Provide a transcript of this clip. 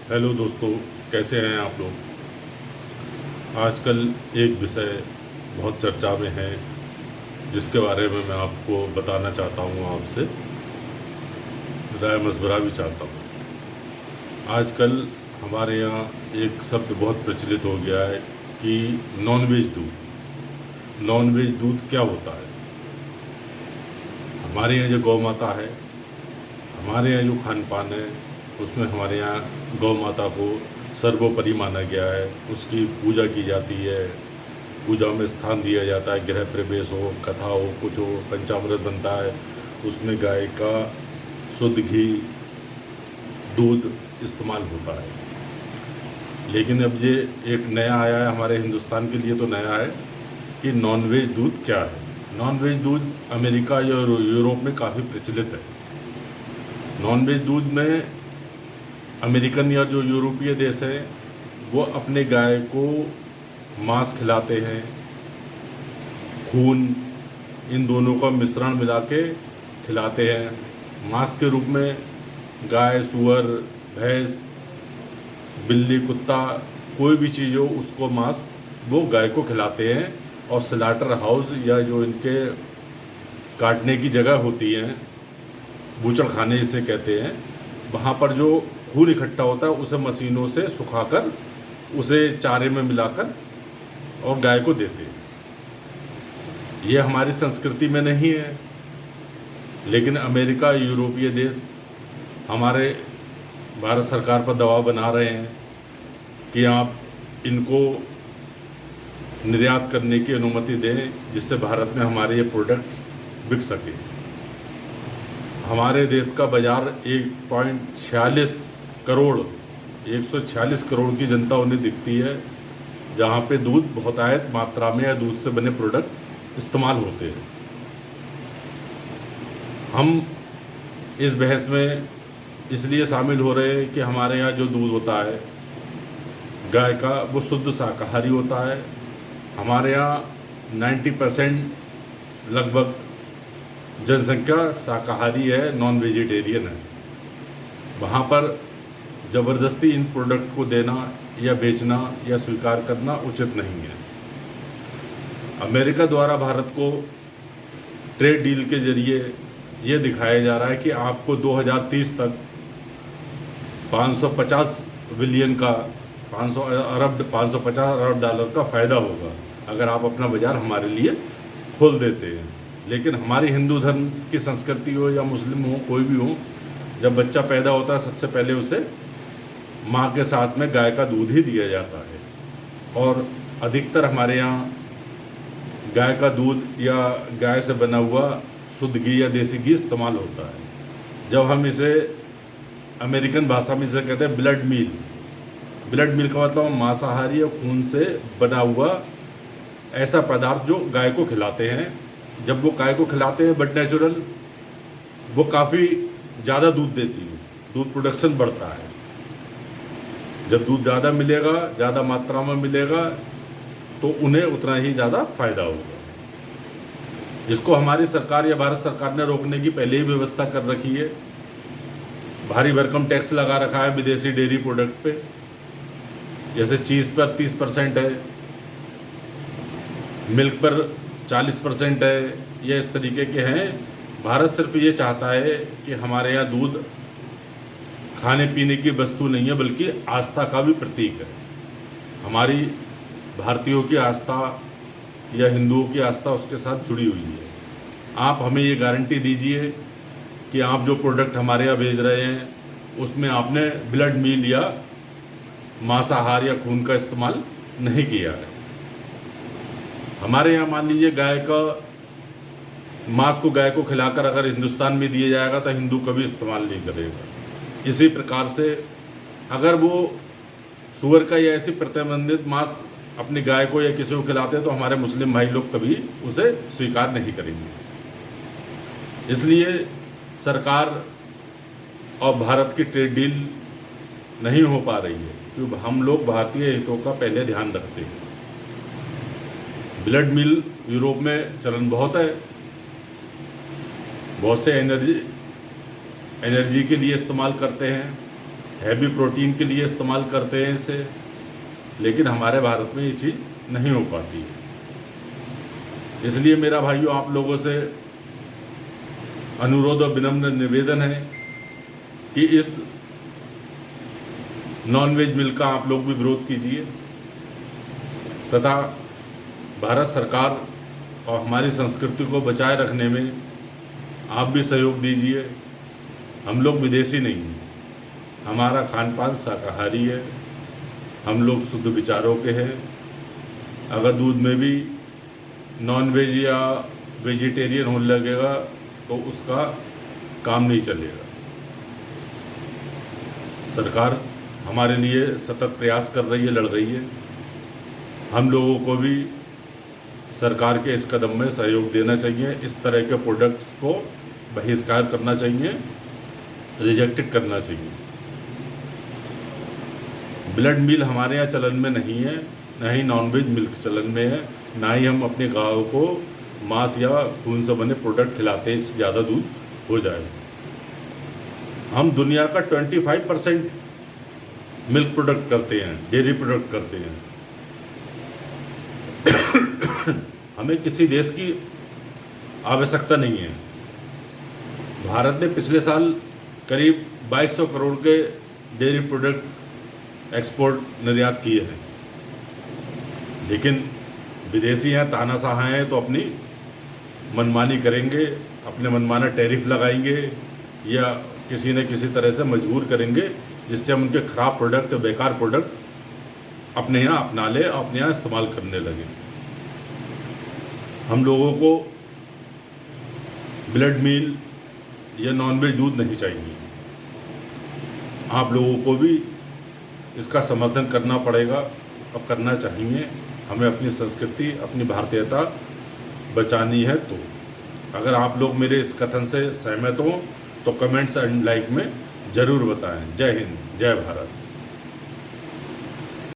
Hello दोस्तों, कैसे हैं आप लोग। आजकल एक विषय बहुत चर्चा में है जिसके बारे में मैं आपको बताना चाहता हूँ, आपसे राय मशवरा भी चाहता हूँ। आजकल हमारे यहाँ एक शब्द बहुत प्रचलित हो गया है कि नॉनवेज दूध। नॉनवेज दूध क्या होता है। हमारे यहाँ जो गौ माता है, हमारे यहाँ जो खान पान है, उसमें हमारे यहाँ गौ माता को सर्वोपरि माना गया है। उसकी पूजा की जाती है, पूजा में स्थान दिया जाता है। गृह प्रवेश हो, कथा हो, कुछ हो, पंचामृत बनता है, उसमें गाय का शुद्ध घी, दूध इस्तेमाल होता है। लेकिन अब ये एक नया आया है, हमारे हिंदुस्तान के लिए तो नया है कि नॉनवेज दूध क्या है। नॉनवेज दूध अमेरिका या यूरोप में काफ़ी प्रचलित है। नॉनवेज दूध में अमेरिकन या जो यूरोपीय देश हैं वो अपने गाय को मांस खिलाते हैं, खून, इन दोनों का मिश्रण मिला के खिलाते हैं। मांस के रूप में गाय, सुअर, भैंस, बिल्ली, कुत्ता, कोई भी चीज़ हो उसको मांस वो गाय को खिलाते हैं। और स्लाटर हाउस या जो इनके काटने की जगह होती हैं, बूचड़ खाने जिसे कहते हैं, वहाँ पर जो खून इकट्ठा होता है उसे मशीनों से सुखाकर उसे चारे में मिलाकर और गाय को देते हैं। ये हमारी संस्कृति में नहीं है, लेकिन अमेरिका, यूरोपीय देश हमारे भारत सरकार पर दबाव बना रहे हैं कि आप इनको निर्यात करने की अनुमति दें, जिससे भारत में हमारे ये प्रोडक्ट बिक सके। हमारे देश का बाज़ार 1.46 करोड़ 146 करोड़ की जनता उन्हें दिखती है, जहाँ पे दूध बहुतायत मात्रा में या दूध से बने प्रोडक्ट इस्तेमाल होते हैं। हम इस बहस में इसलिए शामिल हो रहे हैं कि हमारे यहाँ जो दूध होता है गाय का, वो शुद्ध शाकाहारी होता है। हमारे यहाँ 90% लगभग जनसंख्या शाकाहारी है, नॉन वेजिटेरियन है। वहाँ पर ज़बरदस्ती इन प्रोडक्ट को देना या बेचना या स्वीकार करना उचित नहीं है। अमेरिका द्वारा भारत को ट्रेड डील के जरिए ये दिखाया जा रहा है कि आपको 2030 तक 550 बिलियन का 550 अरब डॉलर का फ़ायदा होगा अगर आप अपना बाज़ार हमारे लिए खोल देते हैं। लेकिन हमारी हिंदू धर्म की संस्कृति हो या मुस्लिम हो, कोई भी हो, जब बच्चा पैदा होता है सबसे पहले उसे माँ के साथ में गाय का दूध ही दिया जाता है। और अधिकतर हमारे यहाँ गाय का दूध या गाय से बना हुआ शुद्ध घी या देसी घी इस्तेमाल होता है। जब हम इसे अमेरिकन भाषा में इसे कहते हैं ब्लड मील। ब्लड मील का मतलब मांसाहारी और खून से बना हुआ ऐसा पदार्थ जो गाय को खिलाते हैं। जब वो गाय को खिलाते हैं बट नेचुरल, वो काफ़ी ज़्यादा दूध देती है, दूध प्रोडक्शन बढ़ता है। जब दूध ज़्यादा मिलेगा, ज़्यादा मात्रा में मिलेगा, तो उन्हें उतना ही ज़्यादा फ़ायदा होगा। इसको हमारी सरकार या भारत सरकार ने रोकने की पहले ही व्यवस्था कर रखी है। भारी भरकम टैक्स लगा रखा है विदेशी डेयरी प्रोडक्ट पे। जैसे चीज़ पर 30% है, मिल्क पर 40% है, ये इस तरीके के हैं। भारत सिर्फ ये चाहता है कि हमारे यहाँ दूध खाने पीने की वस्तु नहीं है बल्कि आस्था का भी प्रतीक है। हमारी भारतीयों की आस्था या हिंदुओं की आस्था उसके साथ जुड़ी हुई है। आप हमें ये गारंटी दीजिए कि आप जो प्रोडक्ट हमारे यहाँ भेज रहे हैं उसमें आपने ब्लड मील या मांसाहार या खून का इस्तेमाल नहीं किया है। हमारे यहाँ मान लीजिए गाय का मांस को गाय को खिलाकर अगर हिंदुस्तान में दिया जाएगा तो हिंदू कभी इस्तेमाल नहीं करेगा। इसी प्रकार से अगर वो सूअर का या ऐसी प्रतिबंधित मांस अपनी गाय को या किसी को खिलाते हैं तो हमारे मुस्लिम भाई लोग कभी उसे स्वीकार नहीं करेंगे। इसलिए सरकार और भारत की ट्रेड डील नहीं हो पा रही है क्योंकि हम लोग भारतीय हितों का पहले ध्यान रखते हैं। ब्लड मिल यूरोप में चलन बहुत है, बहुत से एनर्जी के लिए इस्तेमाल करते हैं। हैवी प्रोटीन के लिए इस्तेमाल करते हैं इसे, लेकिन हमारे भारत में ये चीज़ नहीं हो पाती है। इसलिए मेरा भाइयों आप लोगों से अनुरोध और विनम्र निवेदन है कि इस नॉनवेज मिल का आप लोग भी विरोध कीजिए तथा भारत सरकार और हमारी संस्कृति को बचाए रखने में आप भी सहयोग दीजिए। हम लोग विदेशी नहीं हैं, हमारा खान पान शाकाहारी है, हम लोग शुद्ध विचारों के हैं। अगर दूध में भी नॉन वेज या वेजिटेरियन होने लगेगा तो उसका काम नहीं चलेगा। सरकार हमारे लिए सतत प्रयास कर रही है, लड़ रही है। हम लोगों को भी सरकार के इस कदम में सहयोग देना चाहिए। इस तरह के प्रोडक्ट्स को बहिष्कार करना चाहिए, रिजेक्ट करना चाहिए। ब्लड मिल हमारे यहाँ चलन में नहीं है, ना ही नॉनवेज मिल्क चलन में है, ना ही हम अपने गायों को मांस या खून से बने प्रोडक्ट खिलाते हैं इससे ज़्यादा दूध हो जाए। हम दुनिया का 25% मिल्क प्रोडक्ट करते हैं, डेयरी प्रोडक्ट करते हैं। हमें किसी देश की आवश्यकता नहीं है। भारत ने पिछले साल करीब 2200 करोड़ के डेयरी प्रोडक्ट एक्सपोर्ट निर्यात किए हैं, लेकिन विदेशी हैं, तानाशाह हैं तो अपनी मनमानी करेंगे, अपने मनमाना टैरिफ लगाएंगे या किसी न किसी तरह से मजबूर करेंगे जिससे हम उनके ख़राब प्रोडक्ट, बेकार प्रोडक्ट अपने यहाँ अपना ले, अपने यहाँ इस्तेमाल करने लगे। हम लोगों को ब्लड मील या नॉनवेज दूध नहीं चाहिए। आप लोगों को भी इसका समर्थन करना पड़ेगा और करना चाहिए। हमें अपनी संस्कृति, अपनी भारतीयता बचानी है। तो अगर आप लोग मेरे इस कथन से सहमत हो तो कमेंट्स एंड लाइक में ज़रूर बताएं। जय हिंद, जय भारत।